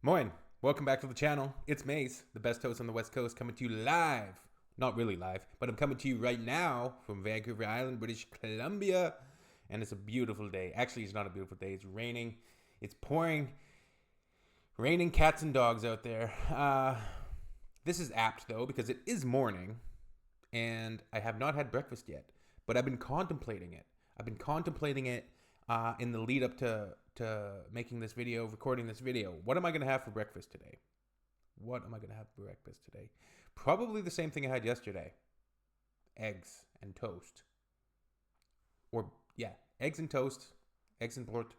Moin, welcome back to the channel. It's Maze, the best host on the West Coast, coming to you live. Not really live, but I'm coming to you right now from Vancouver Island, British Columbia. And it's a beautiful day. Actually, it's not a beautiful day. It's raining. It's pouring. Raining cats and dogs out there. This is apt, though, because it is morning. And I have not had breakfast yet. But I've been contemplating it. In the lead up to making this video, recording this video. What am I going to have for breakfast today? Probably the same thing I had yesterday. Eggs and toast. Eggs and toast. Eggs and port.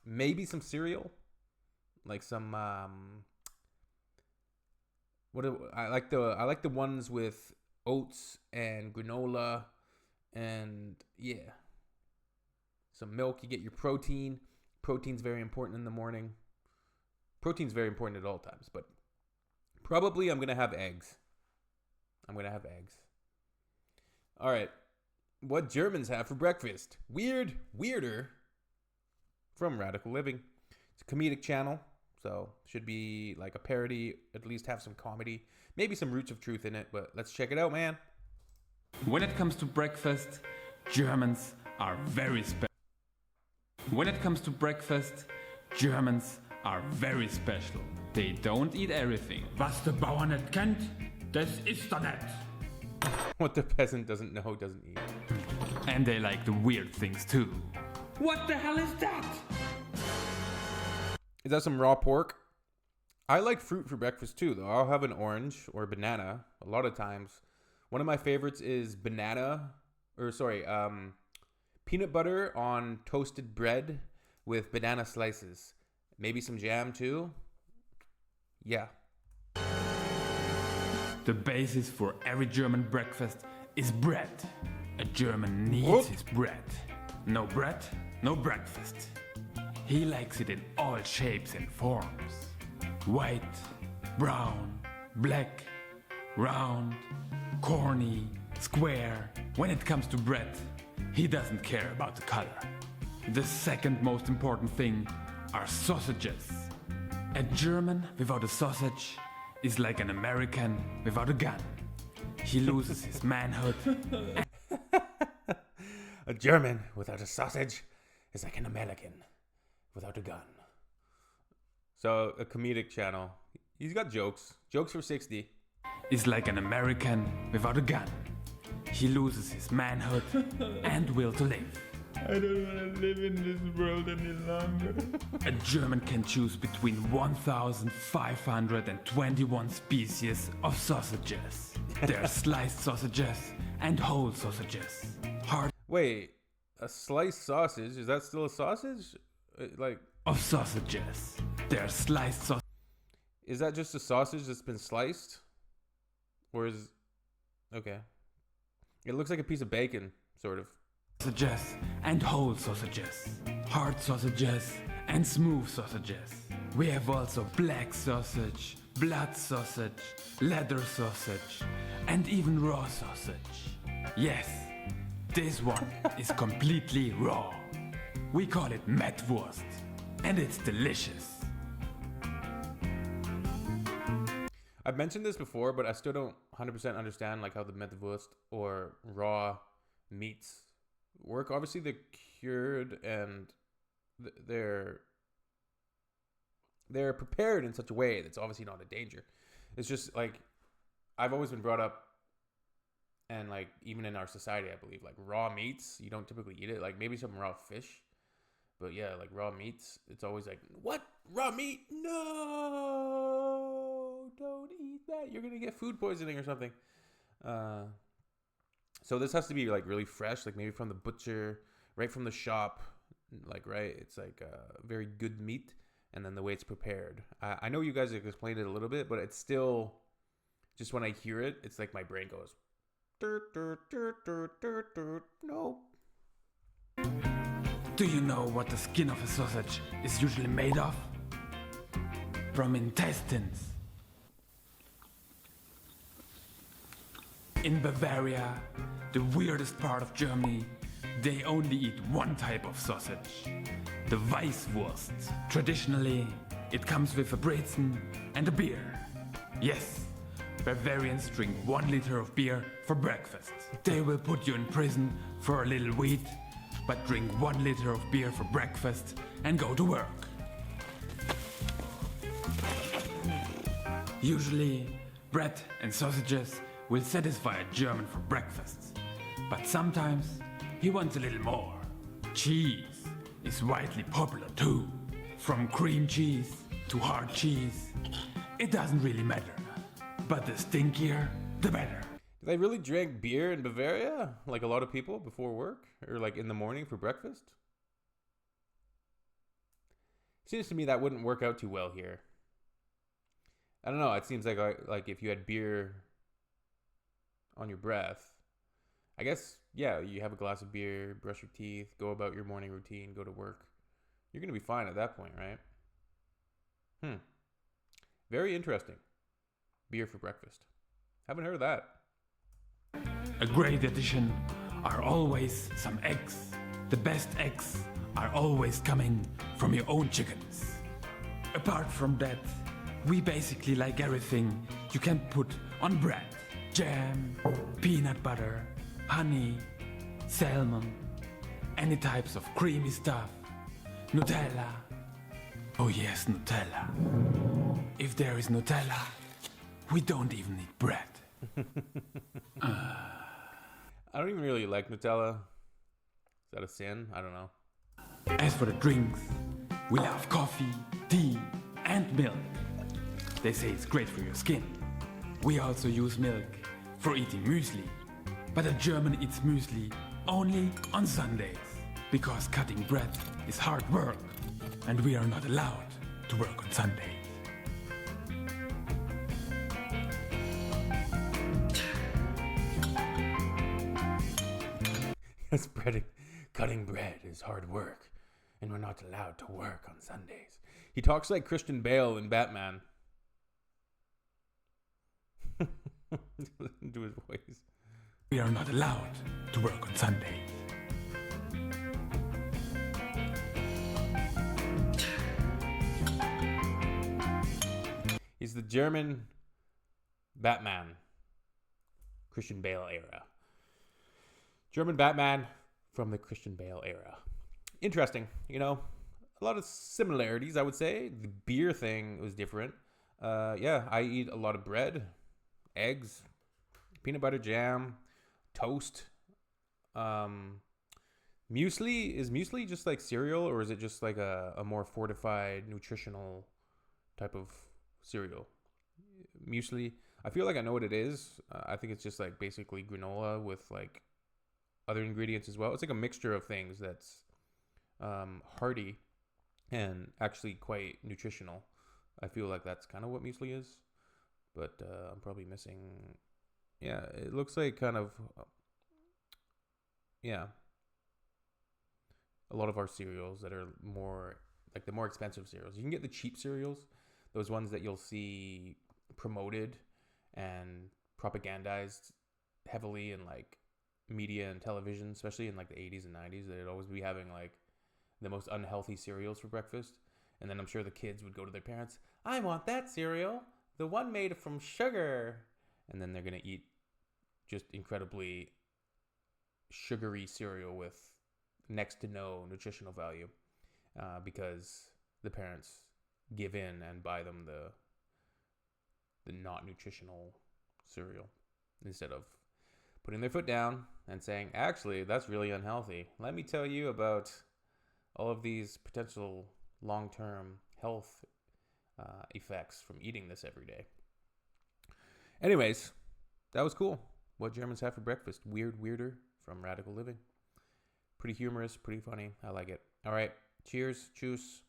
Maybe some cereal. Like some I like the ones with oats and granola and some milk. You get your protein. Protein's very important in the morning. Protein's very important at all times, but probably I'm going to have eggs. All right. What Germans have for breakfast? Weirder from Radical Living. It's a comedic channel, so should be like a parody, at least have some comedy, maybe some roots of truth in it, but let's check it out, man. When it comes to breakfast, Germans are very special. They don't eat everything. Was der Bauer nicht kennt, das isst er nicht. What the peasant doesn't know doesn't eat. And they like the weird things too. What the hell is that? Is that some raw pork? I like fruit for breakfast too, though. I'll have an orange or banana a lot of times. One of my favorites is peanut butter on toasted bread with banana slices. Maybe some jam too. Yeah. The basis for every German breakfast is bread. A German needs his bread. No bread, no breakfast. He likes it in all shapes and forms. White, brown, black, round, corny, square. When it comes to bread, he doesn't care about the color. The second most important thing are sausages. A German without a sausage is like an American without a gun. He loses his manhood. A German without a sausage is like an American without a gun. So, a comedic channel. He's got jokes. Jokes for 60. Is like an American without a gun. He loses his manhood and will to live. I don't want to live in this world any longer. A German can choose between 1,521 species of sausages. There are sliced sausages and whole sausages. Wait, a sliced sausage? Is that still a sausage? Of sausages. There are sliced sausages. Is that just a sausage that's been sliced? Or is... Okay. It looks like a piece of bacon, sort of. Sausages and whole sausages, hard sausages and smooth sausages. We have also black sausage, blood sausage, leather sausage, and even raw sausage. Yes, this one is completely raw. We call it Mettwurst, and it's delicious. I've mentioned this before, but I still don't 100% understand like how the Mettwurst or raw meats work. Obviously they're cured and they're prepared in such a way that's obviously not a danger. It's just like I've always been brought up, and like even in our society I believe like raw meats you don't typically eat it, like maybe some raw fish, but yeah, like raw meats it's always like, what, raw meat? No, don't eat that, you're gonna get food poisoning or something. So this has to be like really fresh, like maybe from the butcher, right from the shop, like, right? It's like very good meat, and then the way it's prepared. I know you guys have explained it a little bit, but it's still, just when I hear it, it's like my brain goes, no. Do you know what the skin of a sausage is usually made of? From intestines. In Bavaria, the weirdest part of Germany, they only eat one type of sausage. the Weisswurst. Traditionally, it comes with a Brezen and a beer. Yes, Bavarians drink 1 liter of beer for breakfast. They will put you in prison for a little weed, but drink 1 liter of beer for breakfast and go to work. Usually, bread and sausages will satisfy a German for breakfast, but sometimes he wants a little more. Cheese is widely popular too. From cream cheese to hard cheese, it doesn't really matter. But the stinkier, the better. Do they really drink beer in Bavaria? Like a lot of people before work? Or like in the morning for breakfast? Seems to me that wouldn't work out too well here. I don't know. It seems like if you had beer on your breath, I guess, yeah, you have a glass of beer, brush your teeth, go about your morning routine, go to work. You're going to be fine at that point, right? Very interesting. Beer for breakfast. Haven't heard of that. A great addition are always some eggs. The best eggs are always coming from your own chickens. Apart from that, we basically like everything you can put on bread. Jam, peanut butter, honey, salmon, any types of creamy stuff, Nutella. Oh yes, Nutella. If there is Nutella, we don't even need bread. I don't even really like Nutella. Is that a sin? I don't know. As for the drinks, we love coffee, tea, and milk. They say it's great for your skin. We also use milk for eating muesli. But a German eats muesli only on Sundays, because cutting bread is hard work, and we are not allowed to work on Sundays. Cutting bread is hard work, and we're not allowed to work on Sundays. He talks like Christian Bale in Batman. Listen to his voice. We are not allowed to work on Sundays. He's the German Batman. Christian Bale era. German Batman from the Christian Bale era. Interesting, you know, a lot of similarities, I would say. The beer thing was different. Yeah, I eat a lot of bread, eggs, peanut butter jam, toast. Muesli, is muesli just like cereal, or is it just like a more fortified, nutritional type of cereal? Muesli, I feel like I know what it is. I think it's just like basically granola with like other ingredients as well. It's like a mixture of things that's hearty and actually quite nutritional. I feel like that's kind of what muesli is, but I'm probably missing. Yeah, it looks like kind of yeah, a lot of our cereals that are more like the more expensive cereals. You can get the cheap cereals, those ones that you'll see promoted and propagandized heavily in like media and television, especially in like the 80s and 90s. They'd always be having like the most unhealthy cereals for breakfast. And then I'm sure the kids would go to their parents, I want that cereal, the one made from sugar. And then they're going to eat just incredibly sugary cereal with next to no nutritional value because the parents give in and buy them the not nutritional cereal instead of putting their foot down and saying, actually, that's really unhealthy. Let me tell you about all of these potential long-term health effects from eating this every day. Anyways, that was cool. What Germans have for breakfast. Weirder from Radical Living. Pretty humorous, pretty funny. I like it. All right. Cheers. Tschüss.